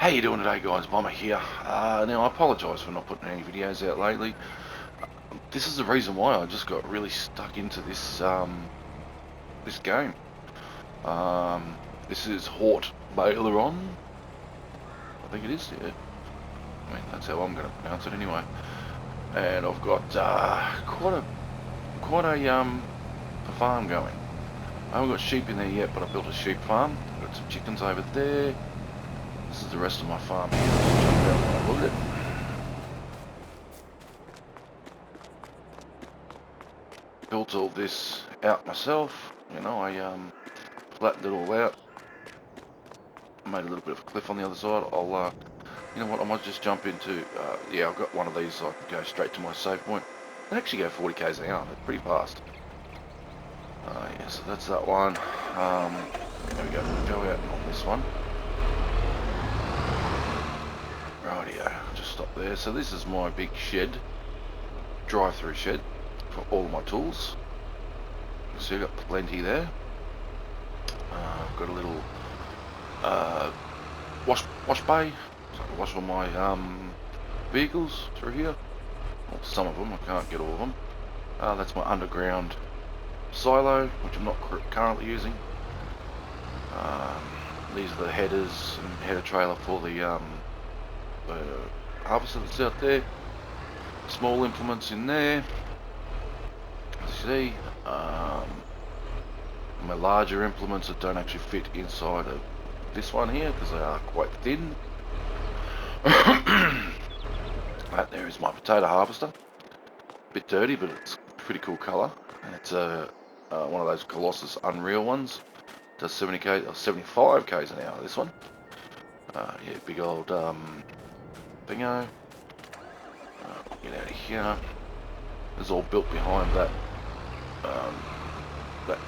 you doing today, guys? Bomber here. Now, I apologise for not putting any videos out lately. This is the reason why I just got really stuck into this game. This is Hort Baileron. I think it is, yeah. I mean, that's how I'm going to pronounce it anyway. And I've got quite a farm going. I haven't got sheep in there yet, but I built a sheep farm. I've got some chickens over there. This is the rest of my farm here. Let's jump out and have a look at it. Built all this out myself. You know, I flattened it all out. Made a little bit of a cliff on the other side. I'll, you know what, I might just jump into, yeah, I've got one of these so I can go straight to my save point. They actually go 40 k's an hour, they're pretty fast. Yeah, so that's that one. There we go out on this one. Rightio, just stop there. So this is my big shed, drive-through shed for all of my tools. So I've got plenty there. I've got a little wash bay, so I can wash all my vehicles through here. Well, some of them, I can't get all of them. That's my underground silo, which I'm not currently using. These are the headers and header trailer for the harvester that's out there. Small implements in there. As you see, my larger implements that don't actually fit inside of this one here because they are quite thin. That there is my potato harvester. Bit dirty, but it's a pretty cool colour, and it's one of those Colossus Unreal ones. Does 70k or 75 k's an hour. This one, yeah, big old bingo. Get out of here. It's all built behind that that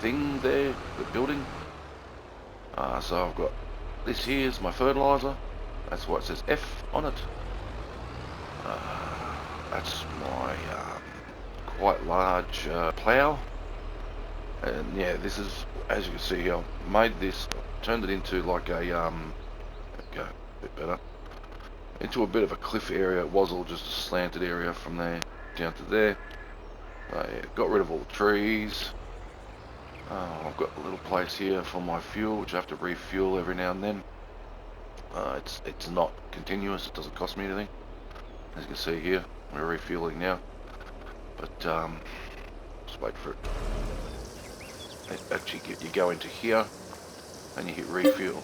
thing there, the building. So I've got this here is my fertilizer. That's why it says F on it. That's my quite large plough. And yeah, this is, as you can see here, I made this, turned it into like a, there we go, a bit better, into a bit of a cliff area. It was all just a slanted area from there down to there. Yeah, got rid of all the trees. I've got a little place here for my fuel, which I have to refuel every now and then. It's not continuous, it doesn't cost me anything. As you can see here, we're refueling now. But just wait for it. Actually, you go into here and you hit refuel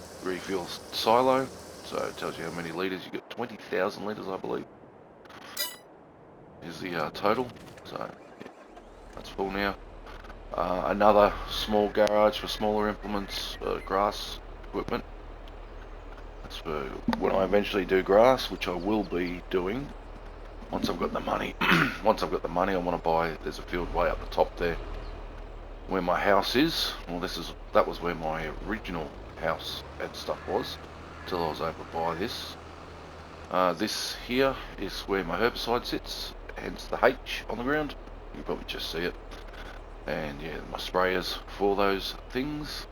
silo. So it tells you how many litres. You get 20,000 litres, I believe, is the total. So yeah, that's full now. Another small garage for smaller implements, grass equipment. That's for when I eventually do grass, which I will be doing once I've got the money. Once I've got the money, I want to buy. There's a field way up the top there, where my house is. Well, that was where my original house and stuff was, till I was able to buy this. This here is where my herbicide sits, hence the H on the ground. You can probably just see it. And yeah, my sprayers for those things.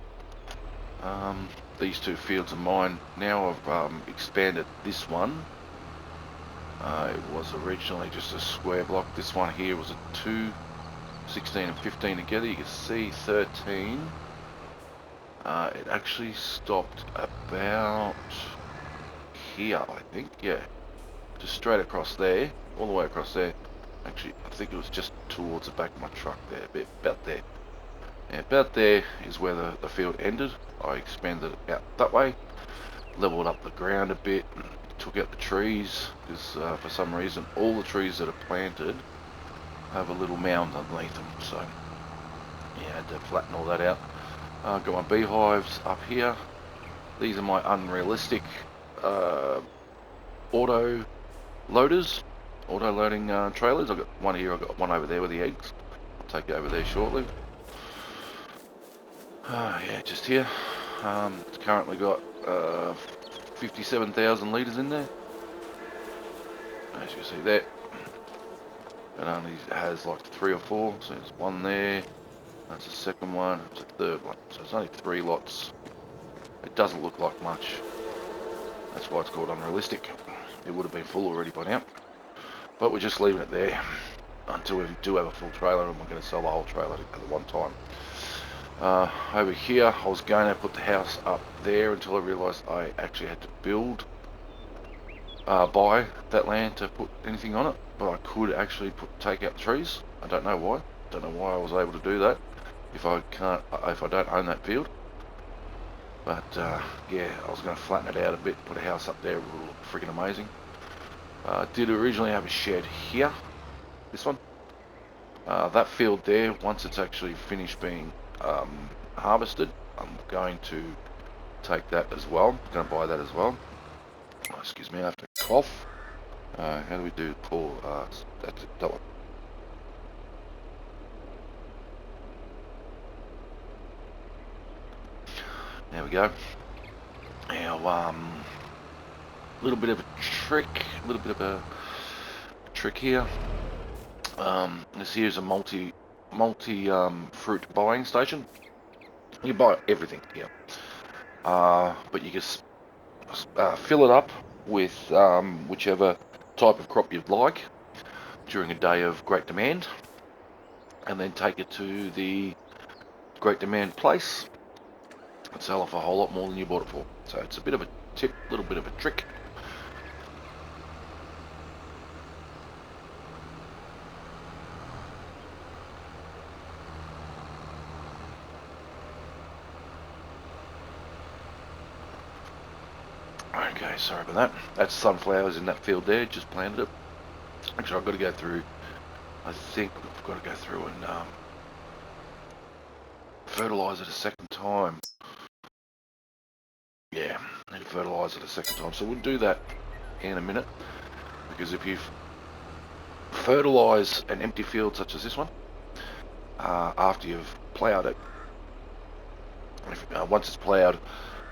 These two fields are mine. Now I've expanded this one. It was originally just a square block. This one here was a 2, 16 and 15 together. You can see 13. It actually stopped about here, I think. Yeah, just straight across there, all the way across there. Actually, I think it was just towards the back of my truck there, about there. Yeah, about there is where the field ended. I expanded it out that way, leveled up the ground a bit, took out the trees, because for some reason all the trees that are planted have a little mound underneath them, so yeah, I had to flatten all that out. Got my beehives up here. These are my unrealistic auto loaders, auto loading trailers. I've got one here, I've got one over there with the eggs. I'll take it over there shortly. Yeah, just here. It's currently got 57,000 litres in there. As you can see there. It only has like 3 or 4, so there's one there. That's the second one, it's a third one. So it's only 3 lots. It doesn't look like much. That's why it's called unrealistic. It would have been full already by now. But we're just leaving it there until we do have a full trailer, and we're going to sell the whole trailer at one time. Over here, I was going to put the house up there until I realised I actually had to buy that land to put anything on it. But I could actually take out the trees. I don't know why. Don't know why I was able to do that if I don't own that field. But yeah, I was going to flatten it out a bit, put a house up there. It would look freaking amazing. Did originally have a shed here. This one. That field there, once it's actually finished being harvested, I'm going to take that as well. I'm going to buy that as well. Oh, excuse me, I have to cough. How do we do pour? That's it, that one. There we go. Now, little bit of a trick here. This here is a multi fruit buying station. You buy everything here, but you just fill it up with whichever type of crop you'd like during a day of great demand, and then take it to the great demand place and sell off a whole lot more than you bought it for. So it's a bit of a tip, little bit of a trick. Okay, sorry about that. That's sunflowers in that field there, just planted it. Actually, I've got to go through, I think we've got to go through and fertilise it a second time. Yeah, need to fertilise it a second time. So we'll do that in a minute, because if you fertilise an empty field such as this one, after you've ploughed it, once it's ploughed,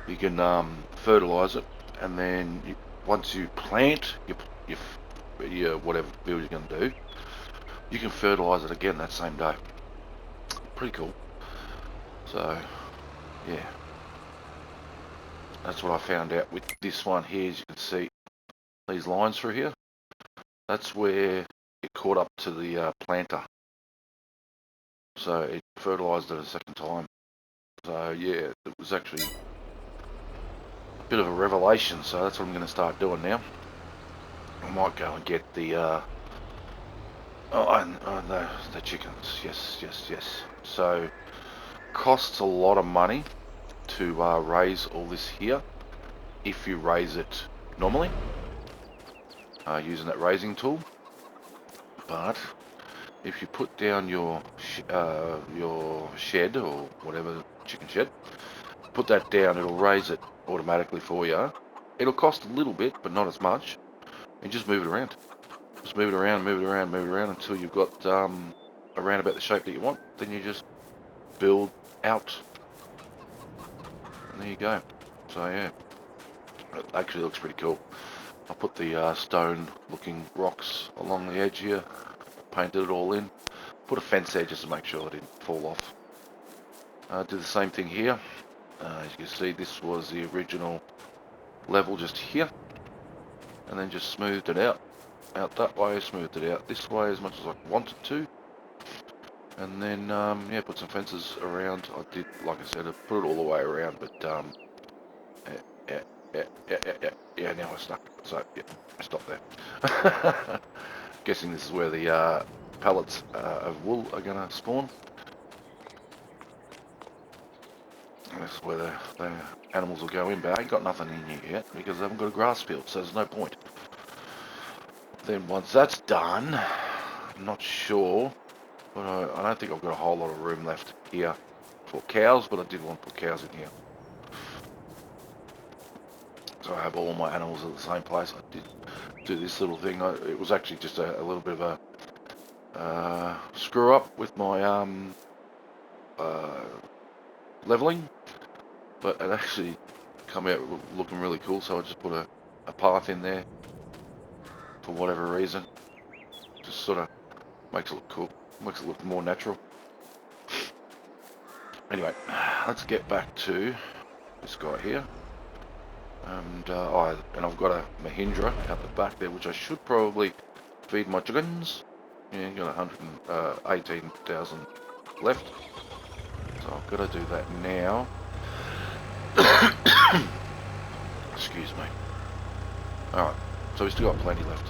you can fertilise it, and then once you plant your whatever field you're going to do, you can fertilise it again that same day. Pretty cool. So, yeah. That's what I found out with this one here. As you can see, these lines through here, that's where it caught up to the planter. So it fertilised it a second time. So yeah, it was actually a bit of a revelation. So that's what I'm going to start doing now. I might go and get the the chickens. Yes. So costs a lot of money to raise all this here if you raise it normally using that raising tool. But if you put down your shed or whatever, chicken shed, put that down, it'll raise it automatically for you. It'll cost a little bit, but not as much. And just move it around. Just move it around until you've got around about the shape that you want. Then you just build out. And there you go. So yeah, it actually looks pretty cool. I put the stone looking rocks along the edge here, painted it all in, put a fence there just to make sure it didn't fall off. Did the same thing here. As you can see, this was the original level just here, and then just smoothed it out that way, smoothed it out this way as much as I wanted to, and then yeah, put some fences around. I did, like I said, I put it all the way around, but yeah, now I stuck. So yeah, I stopped there. Guessing this is where the pellets of wool are gonna spawn. And this is where the animals will go in, but I ain't got nothing in here yet because I haven't got a grass field, so there's no point. Then once that's done, I'm not sure, but I don't think I've got a whole lot of room left here for cows, but I did want to put cows in here. So I have all my animals at the same place. I did do this little thing. It was actually just a little bit of a screw up with my leveling, but it actually come out looking really cool, so I just put a path in there for whatever reason. Just sort of makes it look cool, makes it look more natural. Anyway, let's get back to this guy here. And I've got a Mahindra out the back there, which I should probably feed my chickens. Yeah, got 118,000 left, so I've got to do that now. Excuse me. Alright, so we still got plenty left.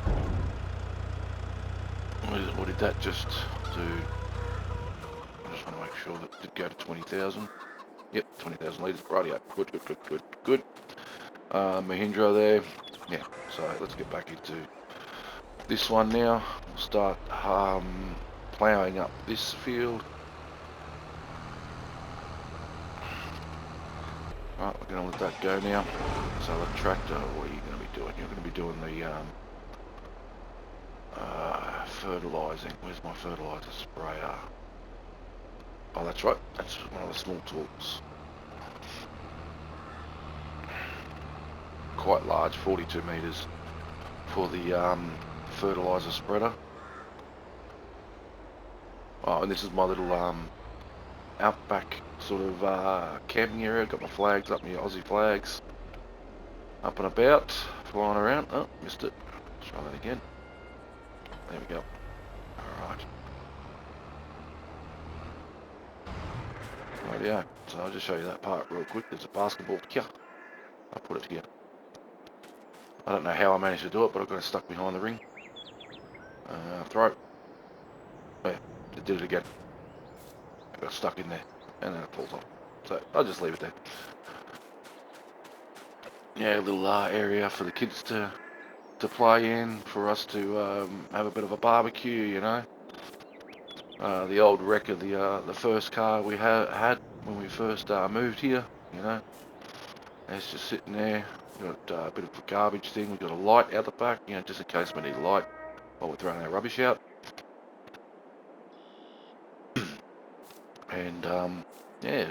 What did that just do? I just want to make sure that it did go to 20,000. Yep, 20,000 litres. Rightio. Good. Mahindra there. Yeah, so let's get back into this one now. We'll start ploughing up this field. Right, we're going to let that go now. So the tractor, what are you going to be doing? You're going to be doing the fertilising. Where's my fertiliser sprayer? Oh, that's right. That's one of the small tools. Quite large, 42 metres for the fertiliser spreader. Oh, and this is my little outback sort of camping area. Got my flags up, my Aussie flags up and about, flying around. Oh, missed it. Try that again. There we go. Alright. Rightio. So I'll just show you that part real quick. There's a basketball here. I'll put it here. I don't know how I managed to do it, but I got it stuck behind the ring. Throw. Oh, yeah, it did it again. I got stuck in there, and then it pulls off. So I'll just leave it there. Yeah, a little area for the kids to play in, for us to have a bit of a barbecue, you know. The old wreck of the first car we had when we first moved here, you know. It's just sitting there. We've got a bit of a garbage thing. We've got a light out the back, you know, just in case we need a light while we're throwing our rubbish out. And yeah,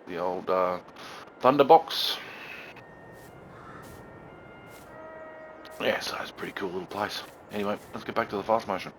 the old Thunderbox. Yeah, so it's a pretty cool little place. Anyway, let's get back to the fast motion.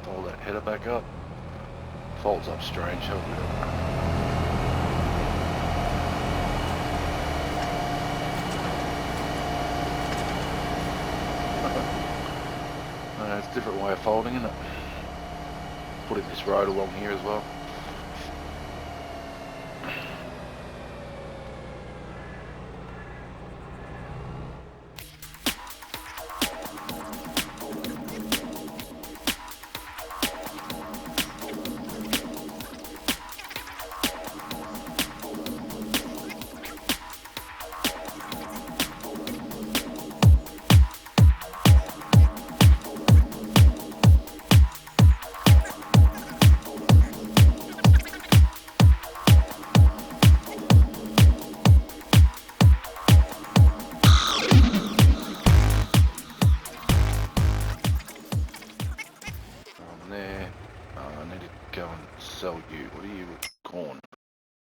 Pull that header back up. Folds up strange, hope we don't. It's a different way of folding, isn't it? Putting this road along here as well. there. I need to go and sell you. What are you? Corn.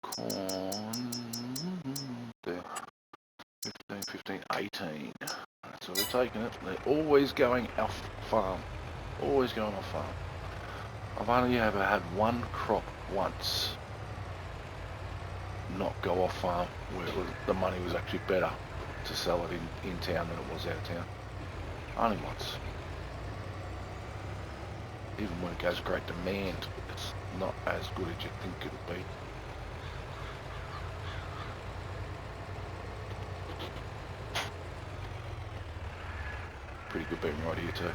Corn. There. 15, 15, 18. So we're taking it. They're always going off farm. Always going off farm. I've only ever had one crop once not go off farm where the money was actually better to sell it in town than it was out of town. Only once. Even when it goes great demand, it's not as good as you think it'll be. Pretty good being right here too.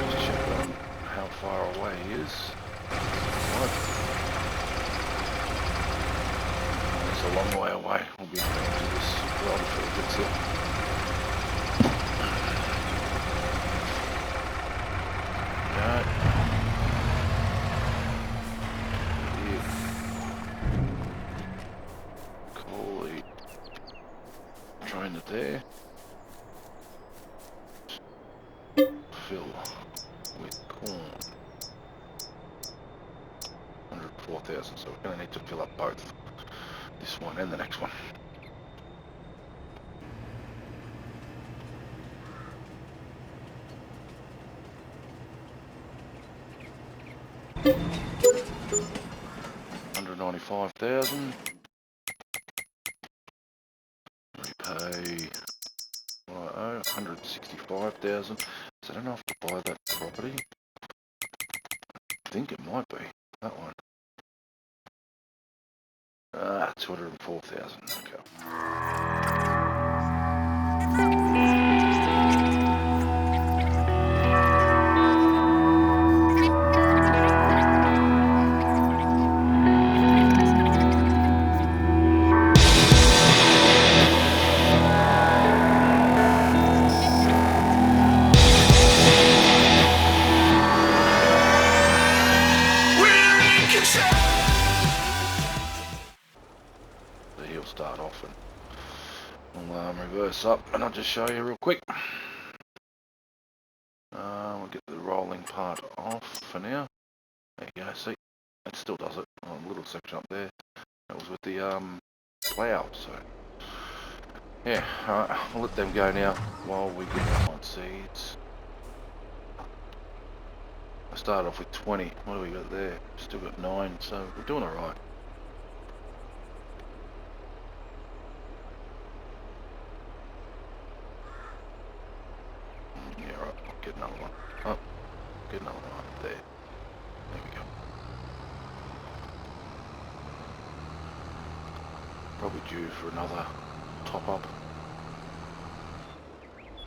Just check on how far away he is. It's a long way away. We'll be able to do this well before it gets here. Coley trainer there. Fill with corn. 104,000, so we're going to need to fill up both this one and the next one. $195,000. Repay what I owe, $165,000. Is that enough to buy that property? I think it might be that one. 204,000. Okay. He'll start off and we'll reverse up and I'll just show you real quick. We'll get the rolling part off for now. There you go, see, it still does it. A little section up there. That was with the plough, so yeah, alright, I'll let them go now while we get on seeds. I started off with 20. What do we got there? Still got 9, so we're doing alright. Yeah, right, I'll get another one. Oh, get another one up there. There we go. Probably due for another top up.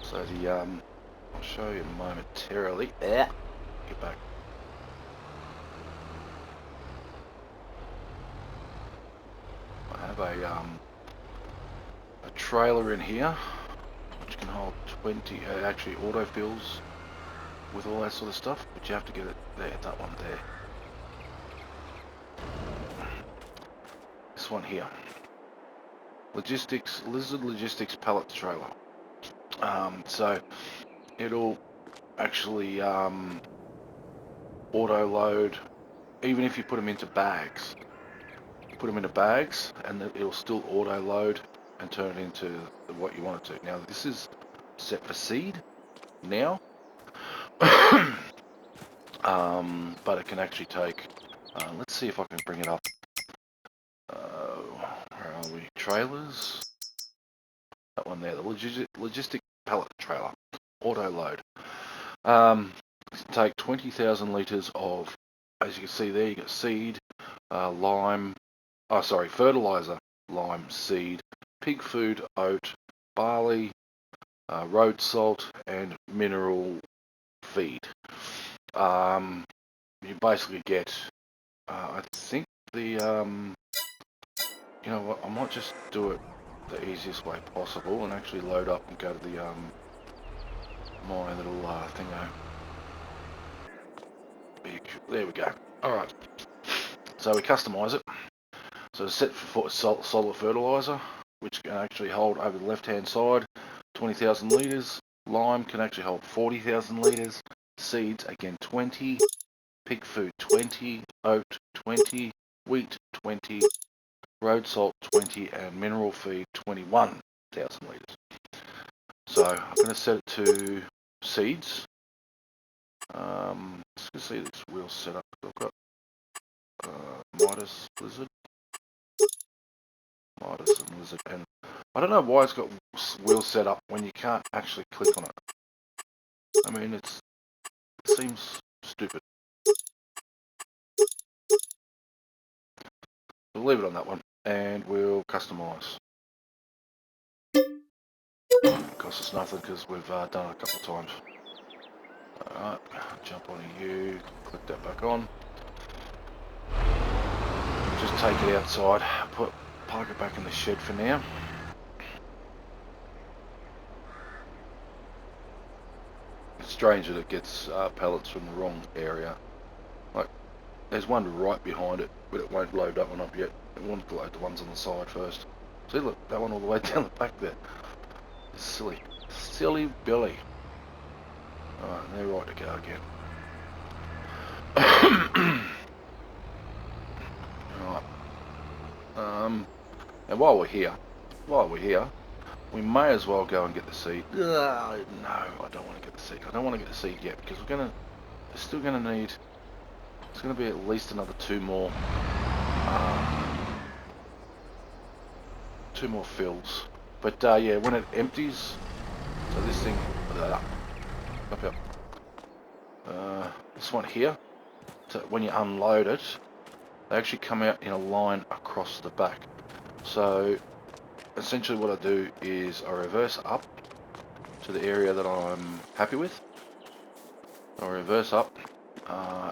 So the I'll show you momentarily. Get back. I have a trailer in here which can hold 20. Actually autofills with all that sort of stuff, but you have to get it there. That one there. This one here. Lizard Logistics pallet trailer. So it'll actually auto load, even if you put them into bags. Put them into bags, and it'll still auto load and turn it into what you want it to. Now this is set for seed now, but it can actually take. Let's see if I can bring it up. Where are we? Trailers. That one there, the logistic pallet trailer, auto load. Take 20,000 litres of, as you can see there, you got seed, lime, fertilizer, lime, seed, pig food, oat, barley, road salt, and mineral feed. You basically get, I think you know what, I might just do it the easiest way possible and actually load up and go to the my little thingo. There we go. Alright, so we customize it. So it's set for solid fertilizer, which can actually hold over the left hand side 20,000 litres. Lime can actually hold 40,000 litres. Seeds again 20. Pig food 20. Oat 20. Wheat 20. Road salt 20. And mineral feed 21,000 litres. So I'm going to set it to seeds. Let's see this wheel setup. I've got Midas, Lizard, Midas and Lizard, and I don't know why it's got wheel set up when you can't actually click on it. I mean, it seems stupid. We'll leave it on that one, and we'll customise. It costs us nothing because we've done it a couple of times. Alright, jump onto you, click that back on. Just take it outside, park it back in the shed for now. It's strange that it gets pallets from the wrong area. Like, there's one right behind it, but it won't load that one up yet. It wants to load the ones on the side first. See, look, that one all the way down the back there. It's silly. Silly Billy. Alright, they're right to go again. Alright. And while we're here, we may as well go and get the seed. No, I don't want to get the seed. I don't want to get the seed yet because we're still gonna need. It's gonna be at least another two more fills. But yeah, when it empties, so this thing, up here, this one here. So when you unload it, they actually come out in a line across the back. So essentially what I do is I reverse up to the area that I'm happy with. I reverse up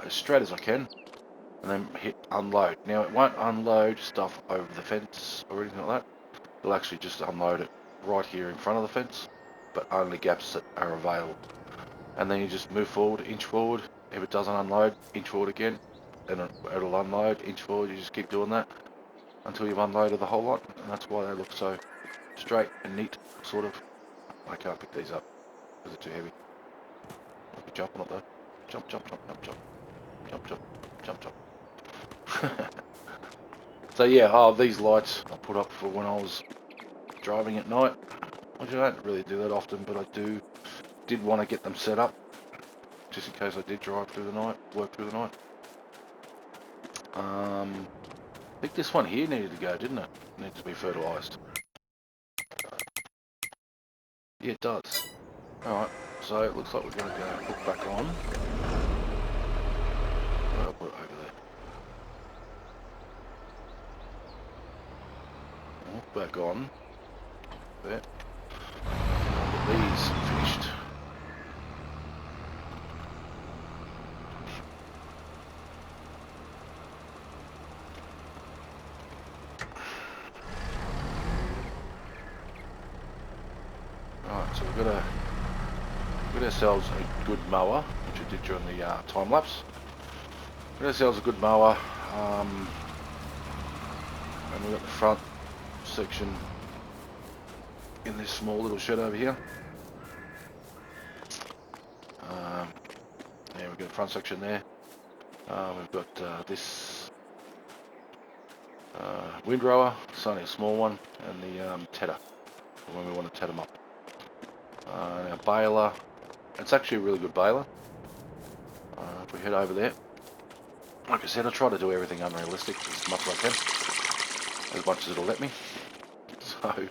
as straight as I can and then hit unload. Now it won't unload stuff over the fence or anything like that. It'll actually just unload it right here in front of the fence, but only gaps that are available. And then you just move forward, inch forward. If it doesn't unload, inch forward again. Then it'll unload, inch forward. You just keep doing that until you've unloaded the whole lot. And that's why they look so straight and neat, sort of. I can't pick these up because they're too heavy. I can jump on it though. Jump, jump, jump, jump, jump. Jump, jump, jump, jump. So yeah, these lights I put up for when I was driving at night. Which I don't really do that often, but I did want to get them set up. Just in case I did drive through the night, work through the night. I think this one here needed to go, didn't it? It needs to be fertilised. Yeah, it does. Alright, so it looks like we're going to go hook back on. I'll put it over there. Hook back on. There. Get these finished. Alright, so we've got ourselves a good mower, which I did during the time lapse. Got ourselves a good mower, and we've got the front section in this small little shed over here. Yeah, we've got a front section there. We've got this windrower, it's only a small one, and the tedder, when we want to ted them up. And our baler, it's actually a really good baler. If we head over there, like I said, I try to do everything unrealistic as much as I can, as much as it'll let me. So,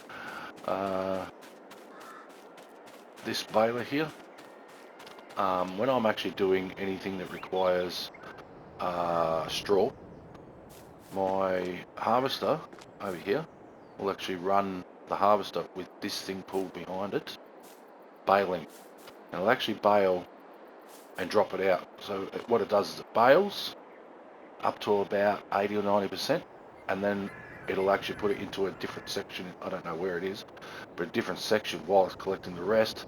this baler here, when I'm actually doing anything that requires straw, my harvester over here will actually run the harvester with this thing pulled behind it, baling. And it'll actually bale and drop it out. So what it does is it bales up to about 80 or 90%, and then it'll actually put it into a different section. I don't know where it is, but a different section while it's collecting the rest.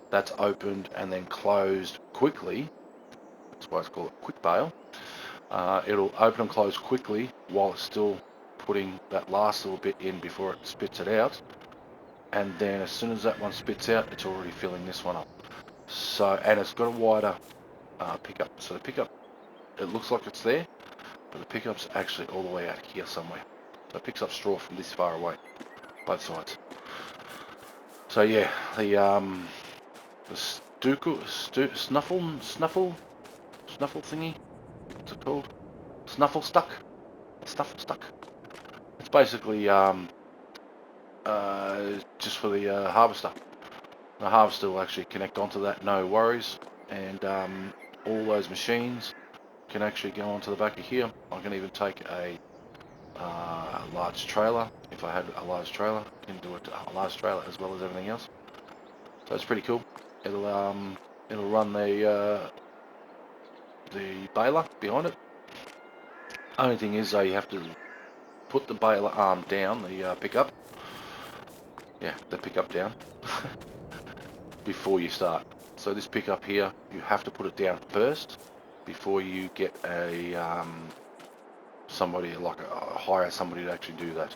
That's opened and then closed quickly. That's why it's called a quick bale. It'll open and close quickly while it's still putting that last little bit in before it spits it out, and then as soon as that one spits out, it's already filling this one up. So, and it's got a wider pickup. So the pickup, it looks like it's there, but the pickup's actually all the way out here somewhere. So it picks up straw from this far away, both sides. So yeah, the snuffle thingy, what's it called? Snuffle stuck. It's basically just for the harvester. The harvester will actually connect onto that, no worries, and all those machines can actually go onto the back of here. I can even take a large trailer. If I had a large trailer, I can do a large trailer as well as everything else. So it's pretty cool. It'll run the baler behind it. Only thing is though, you have to put the baler arm down, the pickup. Yeah, the pickup down before you start. So this pickup here, you have to put it down first before you get a somebody hire somebody to actually do that.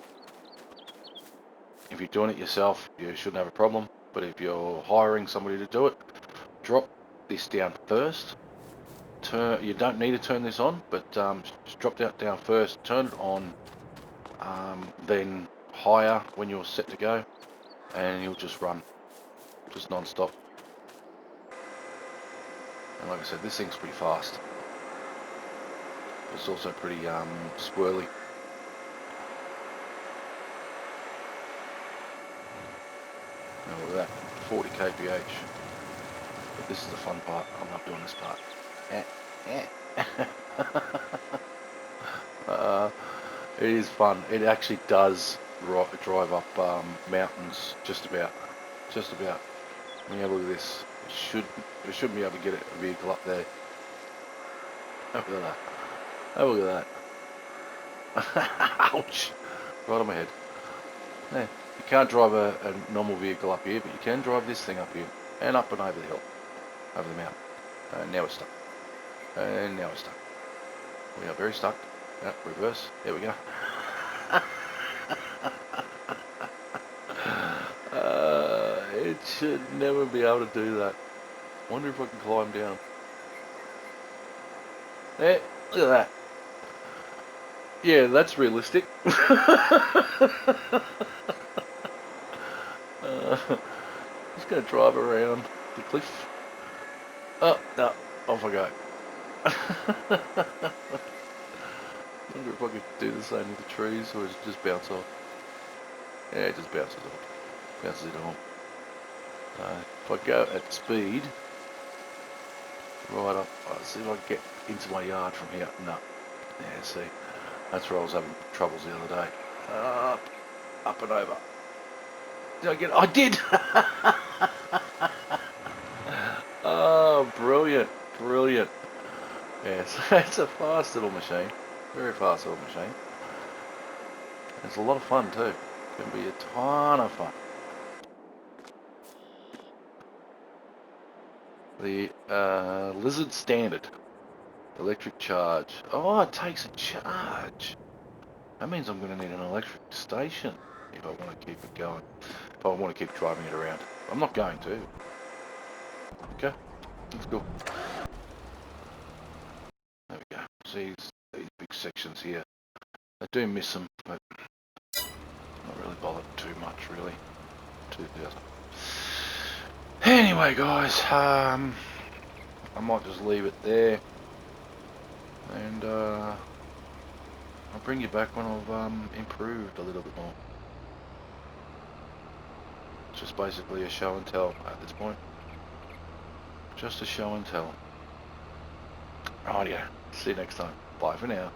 If you're doing it yourself, you shouldn't have a problem. But if you're hiring somebody to do it, drop this down first. You don't need to turn this on, but just drop that down first, turn it on, then hire when you're set to go, and you'll just run, just non-stop. And like I said, this thing's pretty fast. It's also pretty squirrely. Now look at that, 40 kph. But this is the fun part. I'm not doing this part. It is fun. It actually does drive up mountains. Just about. When you have a look at this, it shouldn't be able to get a vehicle up there. Have a look at that. Have a look at that. Ouch! Right on my head. Yeah, you can't drive a normal vehicle up here, but you can drive this thing up here and up and over the hill, over the mountain. And now it's stuck. And now it's stuck. We are very stuck. Yeah, reverse. There we go. It should never be able to do that. Wonder if I can climb down. There, look at that. Yeah, that's realistic. Just gonna drive around the cliff. Oh, no, off I go. Wonder if I could do the same with the trees, or does it just bounce off? Yeah, it just bounces off. Bounces it off. If I go at speed, right up, I'll see if I can get into my yard from here. No. Yeah, see. That's where I was having troubles the other day. Up and over. Did I get it? I did! Oh, brilliant. Brilliant. Yes, it's a fast little machine. Very fast little machine. It's a lot of fun too. It can be a ton of fun. The Lizard Standard electric charge. Oh, it takes a charge. That means I'm going to need an electric station if I want to keep it going. If I want to keep driving it around. I'm not going to. Okay, let's go. There we go. See these big sections here. I do miss them, but not really bothered too much, really. 2000. Anyway, guys, I might just leave it there, and I'll bring you back when I've improved a little bit more. It's just basically a show and tell at this point. Just a show and tell. Rightio. See you next time. Bye for now.